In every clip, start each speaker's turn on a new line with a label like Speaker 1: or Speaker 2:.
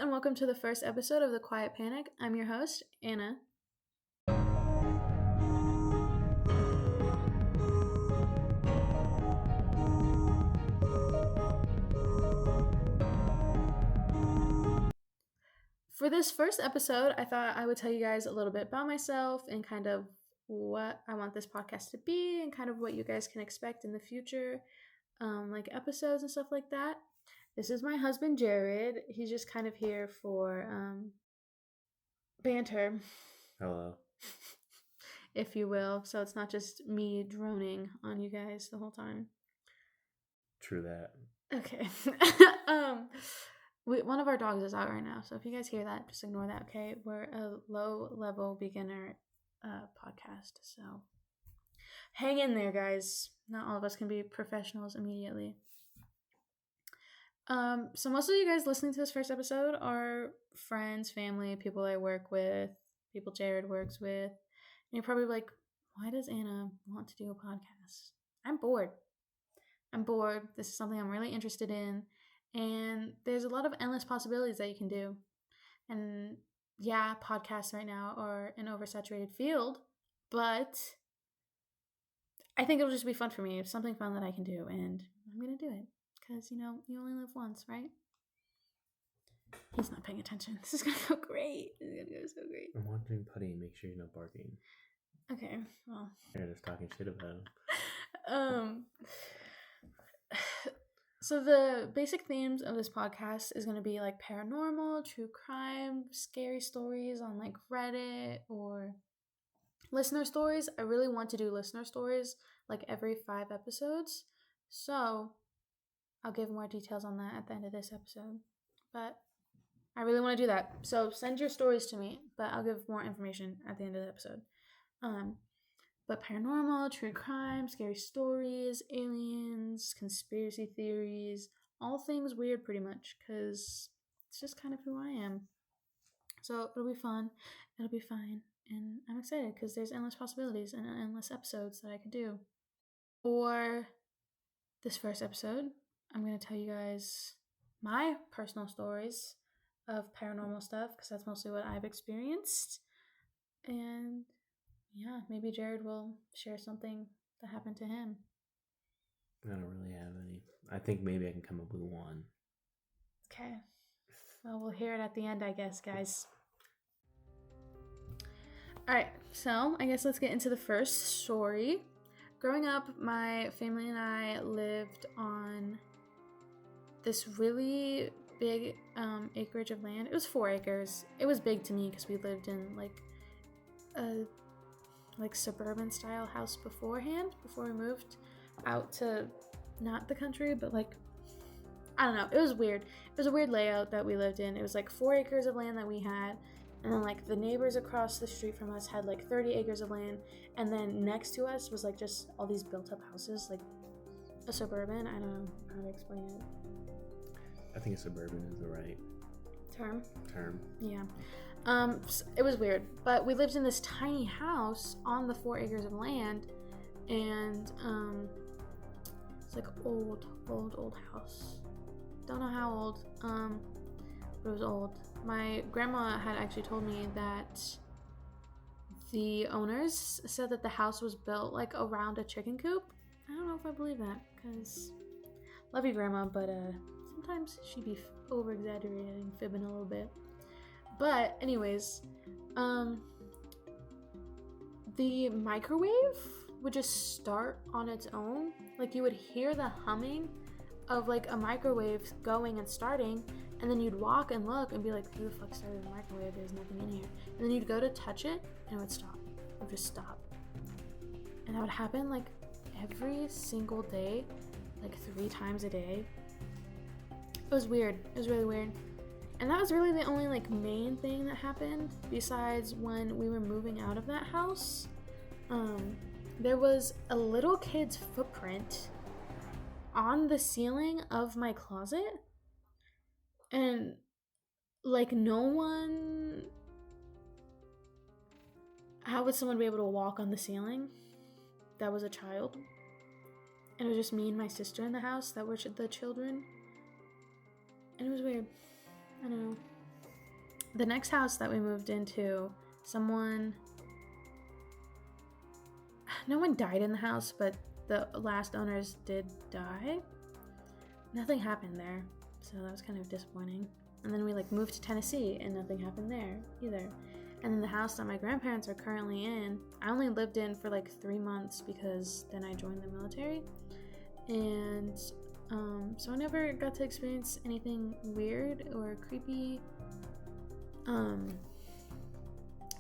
Speaker 1: and welcome to the first episode of The Quiet Panic. I'm your host, Anna. For this first episode, I thought I would tell you guys a little bit about myself and kind of what I want this podcast to be and kind of what you guys can expect in the future, like episodes and stuff like that. This is my husband, Jared. He's just kind of here for banter.
Speaker 2: Hello.
Speaker 1: If you will. So it's not just me droning on you guys the whole time.
Speaker 2: True that.
Speaker 1: Okay. One of our dogs is out right now, so if you guys hear that, just ignore that, okay? We're a low-level beginner podcast, so hang in there, guys. Not all of us can be professionals immediately. So most of you guys listening to this first episode are friends, family, people I work with, people Jared works with, and you're probably like, why does Anna want to do a podcast? I'm bored. This is something I'm really interested in. And there's a lot of endless possibilities that you can do. And yeah, podcasts right now are an oversaturated field, but I think it'll just be fun for me. It's something fun that I can do, and I'm going to do it. Because, you only live once, right? He's not paying attention. This is going to go great. This is going to go so great.
Speaker 2: I'm watching Putty. Make sure you're not barking.
Speaker 1: Okay, well.
Speaker 2: You're just talking shit about him.
Speaker 1: So the basic themes of this podcast is going to be like paranormal, true crime, scary stories on like Reddit or listener stories. I really want to do listener stories like every 5 episodes. So I'll give more details on that at the end of this episode. But I really want to do that. So send your stories to me, but I'll give more information at the end of the episode. But paranormal, true crime, scary stories, aliens, conspiracy theories, all things weird pretty much, because it's just kind of who I am. So it'll be fun, it'll be fine, and I'm excited because there's endless possibilities and endless episodes that I could do. For this first episode, I'm going to tell you guys my personal stories of paranormal stuff, because that's mostly what I've experienced, and yeah, maybe Jared will share something that happened to him.
Speaker 2: I don't really have any. I think maybe I can come up with one.
Speaker 1: Okay. Well, we'll hear it at the end, I guess, guys. Alright, so I guess let's get into the first story. Growing up, my family and I lived on this really big acreage of land. It was 4 acres. It was big to me because we lived in a suburban style house before we moved out to not the country, but I don't know, it was weird. It was a weird layout that we lived in. It was 4 acres of land that we had, and then the neighbors across the street from us had 30 acres of land, and then next to us was just all these built up houses, a suburban. I don't know how to explain it.
Speaker 2: I think a suburban is the right
Speaker 1: term. Yeah. It was weird, but we lived in this tiny house on the 4 acres of land, and it's old house. Don't know how old, but it was old. My grandma had actually told me that the owners said that the house was built around a chicken coop. I don't know if I believe that, because love you, Grandma, but sometimes she'd be over-exaggerating, fibbing a little bit. But anyways, the microwave would just start on its own. You would hear the humming of a microwave going and starting, and then you'd walk and look and be like, who the fuck started the microwave? There's nothing in here. And then you'd go to touch it and it would stop. It would just stop. And that would happen every single day, 3 times a day. It was weird. It was really weird. And that was really the only main thing that happened besides when we were moving out of that house. There was a little kid's footprint on the ceiling of my closet, and no one, how would someone be able to walk on the ceiling that was a child? And it was just me and my sister in the house that were the children, and it was weird. I don't know. the next house that we moved into, no one died in the house, but the last owners did die. Nothing happened there, so that was kind of disappointing. And then we like moved to Tennessee and nothing happened there either. And then the house that my grandparents are currently in, I only lived in for like 3 months because then I joined the military. And so I never got to experience anything weird or creepy.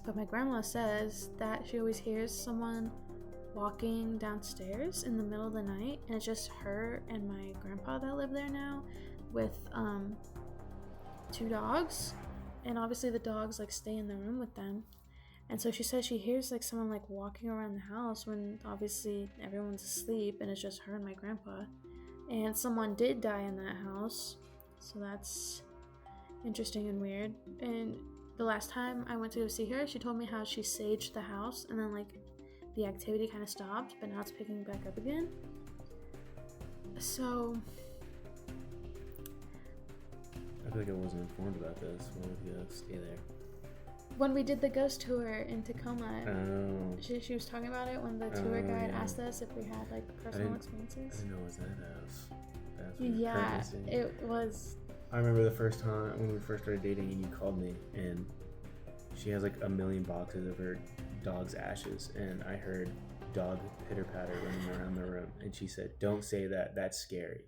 Speaker 1: But my grandma says that she always hears someone walking downstairs in the middle of the night, and it's just her and my grandpa that live there now with 2 dogs, and obviously the dogs like stay in the room with them. And so she says she hears like someone like walking around the house when obviously everyone's asleep and it's just her and my grandpa. And someone did die in that house, so that's interesting and weird. And the last time I went to go see her, she told me how she saged the house and then like the activity kind of stopped, but now it's picking back up again. So
Speaker 2: I feel like I wasn't informed about this. Why would you stay there?
Speaker 1: When we did the ghost tour in Tacoma, she was talking about it when the tour guide asked us if we had like personal experiences.
Speaker 2: I didn't know it was that house.
Speaker 1: Yeah, it was.
Speaker 2: I remember the first time when we first started dating and you called me, and she has like a million boxes of her dog's ashes, and I heard dog pitter-patter running around the room, and she said, "Don't say that, that's scary."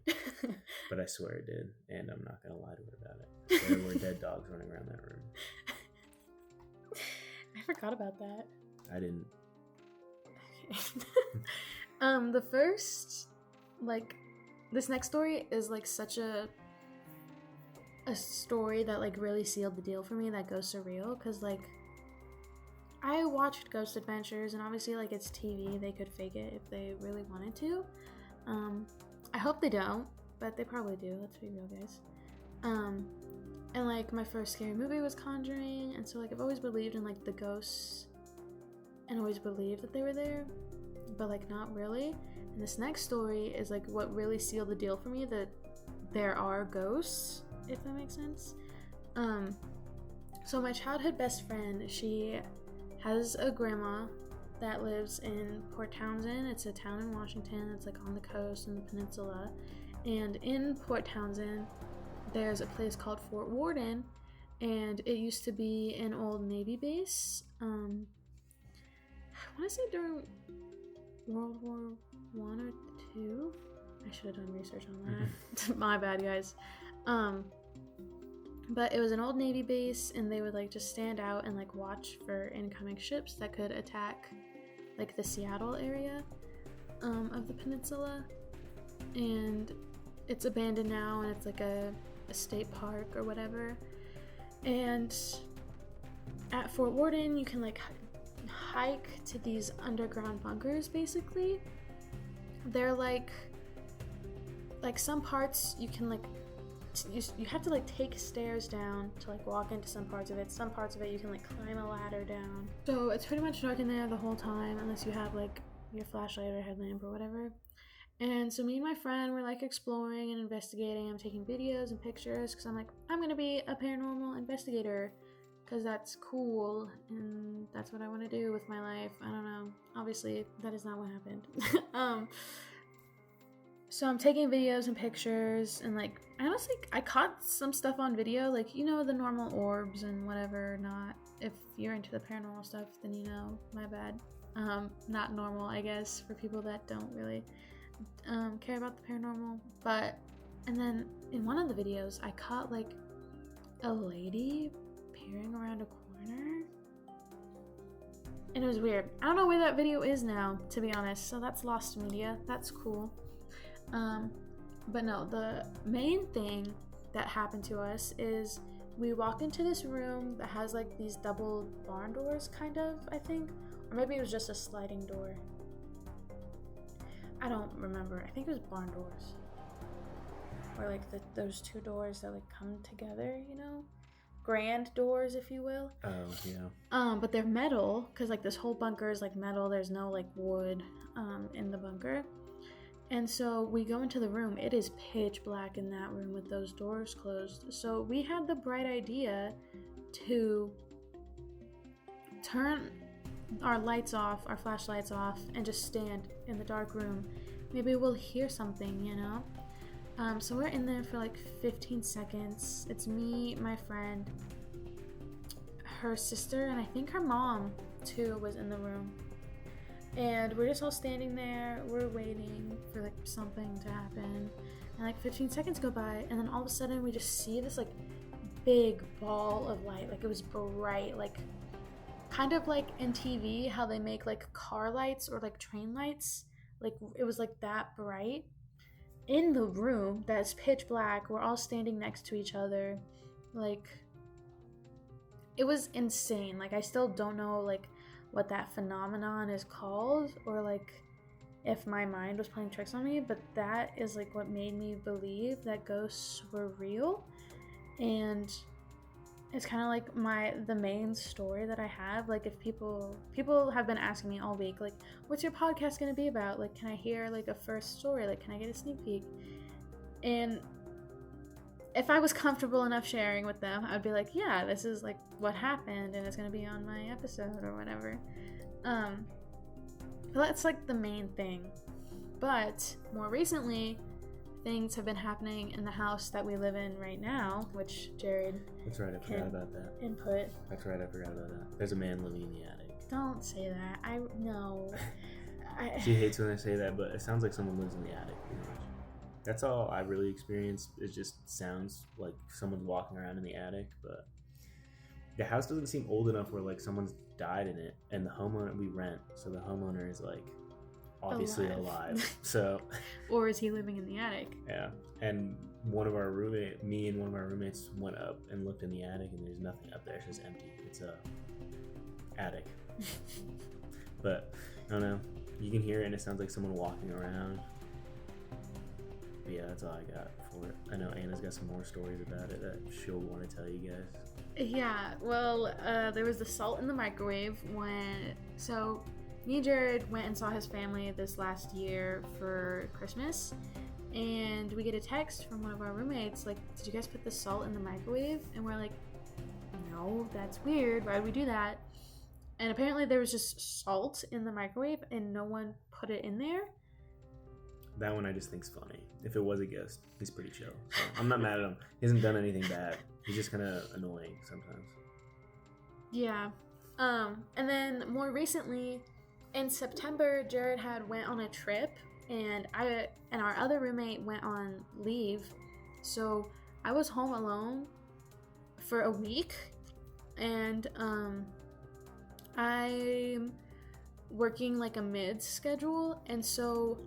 Speaker 2: But I swear it did, and I'm not gonna lie to her about it. There were dead dogs running around that room.
Speaker 1: I forgot about that.
Speaker 2: I didn't.
Speaker 1: Okay. The first, like, this next story is like such a story that like really sealed the deal for me that ghosts are real, because like I watched Ghost Adventures, and obviously like it's TV, they could fake it if they really wanted to. I hope they don't, but they probably do, let's be real, guys. And like my first scary movie was Conjuring, and so like I've always believed in like the ghosts and always believed that they were there, but like not really. And this next story is like what really sealed the deal for me that there are ghosts, if that makes sense. So my childhood best friend, she has a grandma that lives in Port Townsend. It's a town in Washington. It's like on the coast in the peninsula. And in Port Townsend, there's a place called Fort Worden, and it used to be an old Navy base. I want to say during World War I or II. I should have done research on that. My bad, guys. But it was an old Navy base, and they would like just stand out and like watch for incoming ships that could attack like the Seattle area of the peninsula. And it's abandoned now, and it's like a state park or whatever. And at Fort Worden, you can like hike to these underground bunkers. Basically, they're like some parts you can like you have to like take stairs down to like walk into some parts of it. Some parts of it you can like climb a ladder down. So it's pretty much dark in there the whole time unless you have like your flashlight or headlamp or whatever. And so me and my friend were like exploring and investigating. I'm taking videos and pictures because I'm like, I'm gonna be a paranormal investigator because that's cool and that's what I want to do with my life. I don't know. Obviously, that is not what happened. So I'm taking videos and pictures, and like I caught some stuff on video, like, you know, the normal orbs and whatever. Not if you're into the paranormal stuff, then you know, my bad. Not normal, I guess, for people that don't really care about the paranormal. And then in one of the videos, I caught like a lady peering around a corner, and it was weird. I don't know where that video is now, to be honest, so that's lost media. That's cool. But no, the main thing that happened to us is we walked into this room that has like these double barn doors, kind of, I think, or maybe it was just a sliding door. I don't remember. I think it was barn doors, or like those 2 doors that like come together, you know, grand doors, if you will.
Speaker 2: Oh yeah.
Speaker 1: But they're metal, because like this whole bunker is like metal. There's no like wood in the bunker. And so we go into the room. It is pitch black in that room with those doors closed. So we had the bright idea to turn our lights off, our flashlights off, and just stand in the dark room. Maybe we'll hear something, you know? So we're in there for like 15 seconds. It's me, my friend, her sister, and I think her mom too was in the room. And we're just all standing there, we're waiting for like something to happen. And like 15 seconds go by, and then all of a sudden we just see this like big ball of light. Like it was bright, like kind of like in TV how they make like car lights or like train lights. Like it was like that bright. In the room that's pitch black, we're all standing next to each other. Like it was insane. Like I still don't know like what that phenomenon is called, or like if my mind was playing tricks on me, but that is like what made me believe that ghosts were real. And it's kind of like the main story that I have. Like if people have been asking me all week, like, what's your podcast gonna be about? Like, can I hear like a first story? Like, can I get a sneak peek? And if I was comfortable enough sharing with them, I'd be like, yeah, this is like what happened, and it's gonna be on my episode or whatever. But that's like the main thing. But more recently, things have been happening in the house that we live in right now, which Jared.
Speaker 2: That's right, I forgot about that.
Speaker 1: Input.
Speaker 2: That's right, I forgot about that. There's a man living in the attic.
Speaker 1: Don't say that. I know.
Speaker 2: She hates when I say that, but it sounds like someone lives in the attic, pretty much. That's all I really experienced. It just sounds like someone's walking around in the attic, but the house doesn't seem old enough where like someone's died in it, and the homeowner, we rent, so the homeowner is like obviously alive. So
Speaker 1: or is he living in the attic?
Speaker 2: Yeah. And me and one of our roommates went up and looked in the attic, and there's nothing up there. It's just empty. It's a attic. But I don't know, you can hear it and it sounds like someone walking around. But yeah, that's all I got for it. I know Anna's got some more stories about it that she'll want to tell you guys.
Speaker 1: Yeah, well, there was the salt in the microwave so me and Jared went and saw his family this last year for Christmas, and we get a text from one of our roommates like, did you guys put the salt in the microwave? And we're like, no, that's weird, why would we do that? And apparently there was just salt in the microwave and no one put it in there.
Speaker 2: That one I just think's funny. If it was a ghost, he's pretty chill, so I'm not mad at him. He hasn't done anything bad. He's just kind of annoying sometimes.
Speaker 1: Yeah. And then more recently, in September, Jared had went on a trip, and I and our other roommate went on leave. So I was home alone for a week, and I'm working like a mid schedule, and so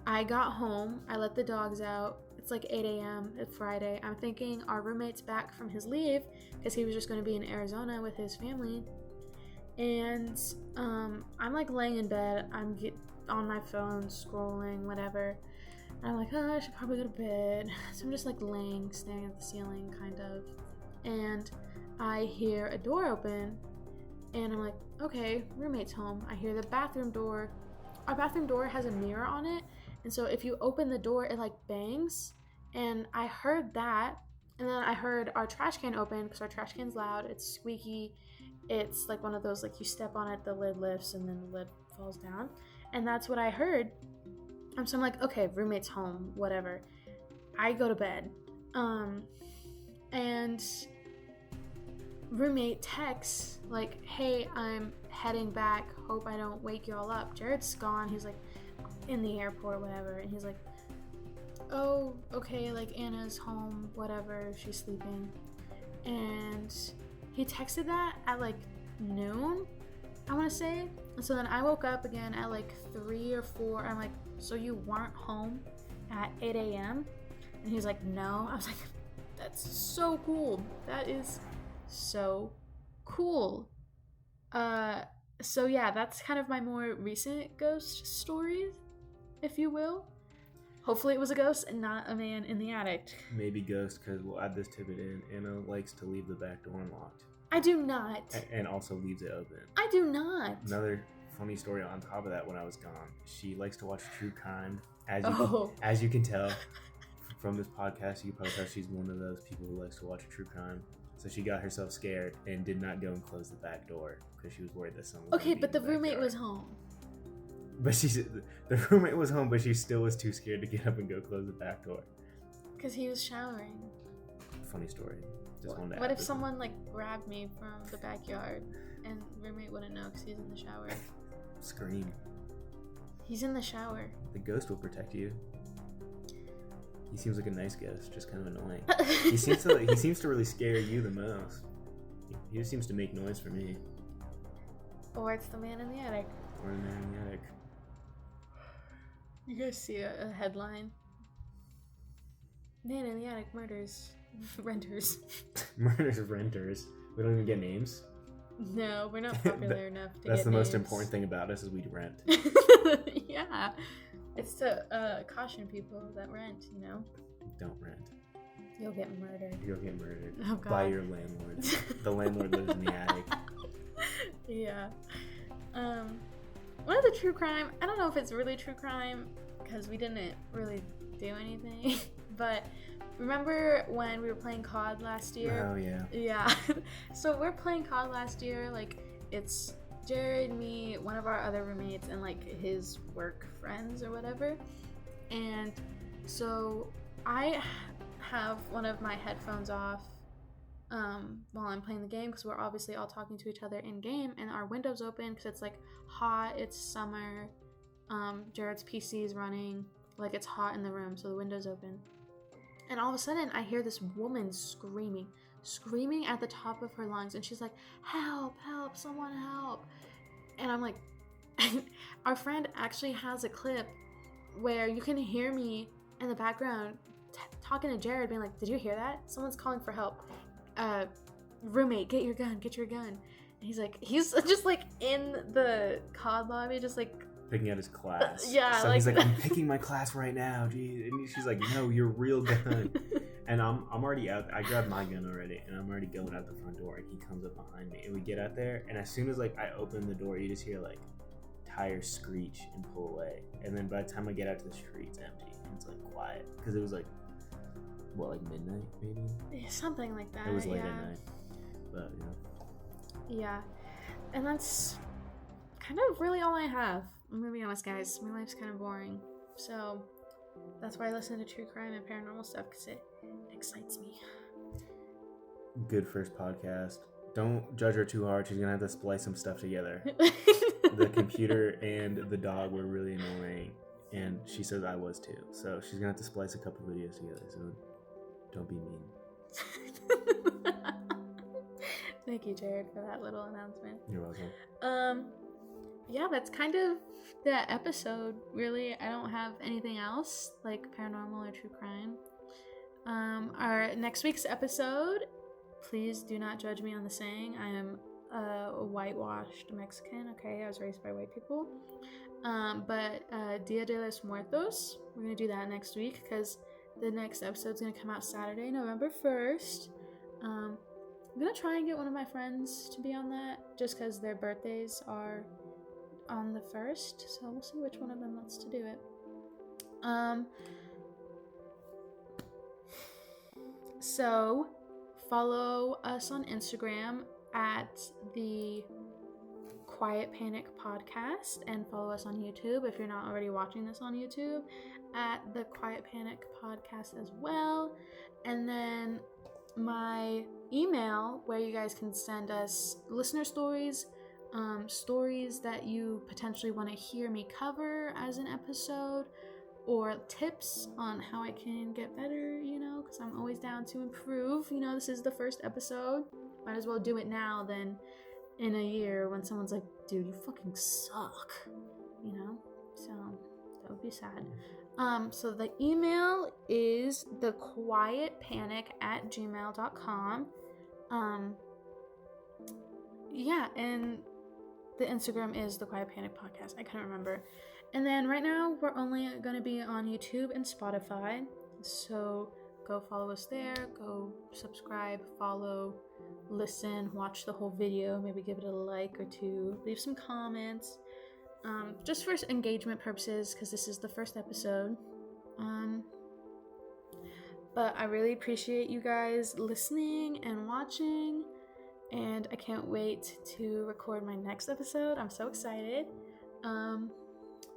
Speaker 1: I got home, I let the dogs out. It's like 8 a.m. It's Friday. I'm thinking our roommate's back from his leave because he was just going to be in Arizona with his family. And I'm like laying in bed. I'm on my phone, scrolling, whatever. And I'm like, oh, I should probably go to bed. So I'm just like laying, staring at the ceiling, kind of. And I hear a door open. And I'm like, okay, roommate's home. I hear the bathroom door. Our bathroom door has a mirror on it. And so if you open the door, it like bangs. And I heard that. And then I heard our trash can open because our trash can's loud. It's squeaky. It's like one of those, like you step on it, the lid lifts and then the lid falls down. And that's what I heard. So I'm like, okay, roommate's home, whatever. I go to bed. And roommate texts like, hey, I'm heading back. Hope I don't wake y'all up. Jared's gone. He's like in the airport, whatever. And he's like, oh, okay, like Anna's home, whatever. She's sleeping. And he texted that at like noon, I want to say. And so then I woke up again at like 3 or 4. I'm like, so you weren't home at 8 a.m.? And he's like, no. I was like, that's so cool. That is so cool. So yeah, that's kind of my more recent ghost stories, if you will. Hopefully it was a ghost and not a man in the attic.
Speaker 2: Maybe ghost, because we'll add this tidbit in. Anna likes to leave the back door unlocked.
Speaker 1: I do not.
Speaker 2: And also leaves it open.
Speaker 1: I do not.
Speaker 2: Another funny story on top of that, when I was gone, she likes to watch true crime. As you can tell from this podcast, you can probably tell she's one of those people who likes to watch true crime. So she got herself scared and did not go and close the back door because she was worried that someone was
Speaker 1: Okay,
Speaker 2: gonna be
Speaker 1: but
Speaker 2: in
Speaker 1: the roommate
Speaker 2: backyard.
Speaker 1: was home.
Speaker 2: But the roommate was home, but she still was too scared to get up and go close the back door.
Speaker 1: Because he was showering.
Speaker 2: Funny story. Just wanted to
Speaker 1: What
Speaker 2: add
Speaker 1: if
Speaker 2: this
Speaker 1: someone like grabbed me from the backyard and roommate wouldn't know because he's in the shower?
Speaker 2: in. Scream.
Speaker 1: He's in the shower.
Speaker 2: The ghost will protect you. He seems like a nice ghost, just kind of annoying. He seems to really scare you the most. He just seems to make noise for me.
Speaker 1: Or it's the man in the attic.
Speaker 2: Or in there in the attic.
Speaker 1: You guys see a headline? Man in the attic murders renters.
Speaker 2: Murders of renters. We don't even get names.
Speaker 1: No, we're not popular enough to
Speaker 2: That's
Speaker 1: get
Speaker 2: the most
Speaker 1: names.
Speaker 2: important thing about us is we rent.
Speaker 1: Yeah. It's to caution people that rent, you know?
Speaker 2: Don't rent.
Speaker 1: You'll get murdered.
Speaker 2: You'll get murdered
Speaker 1: Oh, God.
Speaker 2: by your landlord. The landlord lives in the attic.
Speaker 1: Yeah. One of the true crime, I don't know if it's really true crime because we didn't really do anything, but remember when we were playing COD last year?
Speaker 2: Oh yeah.
Speaker 1: Yeah. So we're playing COD last year, like it's Jared, me, one of our other roommates, and like his work friends or whatever. And so I have one of my headphones off while I'm playing the game because we're obviously all talking to each other in game, and our window's open because it's like hot, it's summer. Jared's PC is running, like it's hot in the room, so the window's open. And all of a sudden I hear this woman screaming at the top of her lungs, and she's like, help, someone help. And I'm like, our friend actually has a clip where you can hear me in the background talking to Jared, being like, did you hear that? Someone's calling for help. Roommate, get your gun. And he's just like in the COD lobby, just like
Speaker 2: Picking out his class.
Speaker 1: Yeah,
Speaker 2: so
Speaker 1: like
Speaker 2: he's like, I'm picking my class right now, geez. And she's like, no, your real gun. And I'm already out. I grabbed my gun already, and I'm already going out the front door. And he comes up behind me, and we get out there. And as soon as like I open the door, you just hear like tires screech and pull away. And then by the time I get out to the street, it's empty. And it's like quiet because it was like like midnight maybe.
Speaker 1: something like that.
Speaker 2: It was late
Speaker 1: yeah.
Speaker 2: at night, but
Speaker 1: Yeah, and that's kind of really all I have. I'm gonna be honest, guys. My life's kind of boring, so that's why I listen to true crime and paranormal stuff, because it excites me.
Speaker 2: Good first podcast. Don't judge her too hard. She's gonna have to splice some stuff together. The computer and the dog were really annoying, and she says I was too. So she's gonna have to splice a couple videos together. So don't be mean.
Speaker 1: Thank you, Jared, for that little announcement.
Speaker 2: You're welcome.
Speaker 1: Yeah, that's kind of the episode, really. I don't have anything else, like paranormal or true crime. Our next week's episode, please do not judge me on the saying. I am a whitewashed Mexican, okay? I was raised by white people. But Dia de los Muertos, we're going to do that next week, because the next episode's going to come out Saturday, November 1st. I'm going to try and get one of my friends to be on that, just because their birthdays are on the 1st, so we'll see which one of them wants to do it. So follow us on Instagram at the Quiet Panic Podcast, and follow us on YouTube if you're not already watching this on YouTube at the Quiet Panic Podcast as well. And then my email, where you guys can send us listener stories, stories that you potentially want to hear me cover as an episode, or tips on how I can get better, because I'm always down to improve. This is the first episode. Might as well do it now than in a year when someone's like, dude, you fucking suck, So that would be sad. So the email is thequietpanic@gmail.com. Yeah, and the Instagram is the Quiet Panic Podcast. I couldn't remember. And then right now we're only going to be on YouTube and Spotify. So go follow us there. Go subscribe, follow, listen, watch the whole video. Maybe give it a like or two. Leave some comments. Just for engagement purposes, because this is the first episode. But I really appreciate you guys listening and watching. And I can't wait to record my next episode. I'm so excited.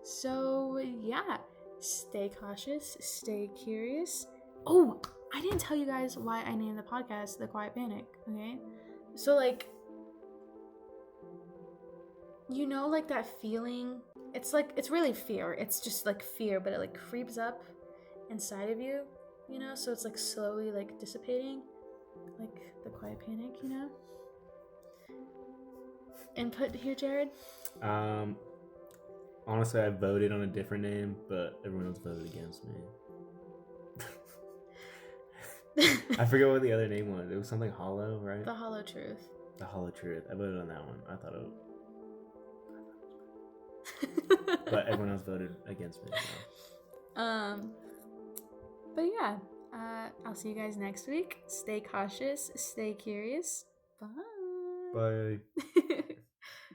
Speaker 1: So yeah, stay cautious, stay curious. Oh, I didn't tell you guys why I named the podcast The Quiet Panic, okay? So like, you know, like that feeling, it's really fear. It's just like fear, but it like creeps up inside of you, you know? So it's like slowly like dissipating, like the quiet panic, you know? Input here, Jared?
Speaker 2: Honestly, I voted on a different name, but everyone else voted against me. I forget what the other name was. It was something hollow, right?
Speaker 1: The Hollow Truth.
Speaker 2: The Hollow Truth. I voted on that one. I thought it was... But everyone else voted against me. So.
Speaker 1: But yeah, I'll see you guys next week. Stay cautious, stay curious. Bye.
Speaker 2: Bye.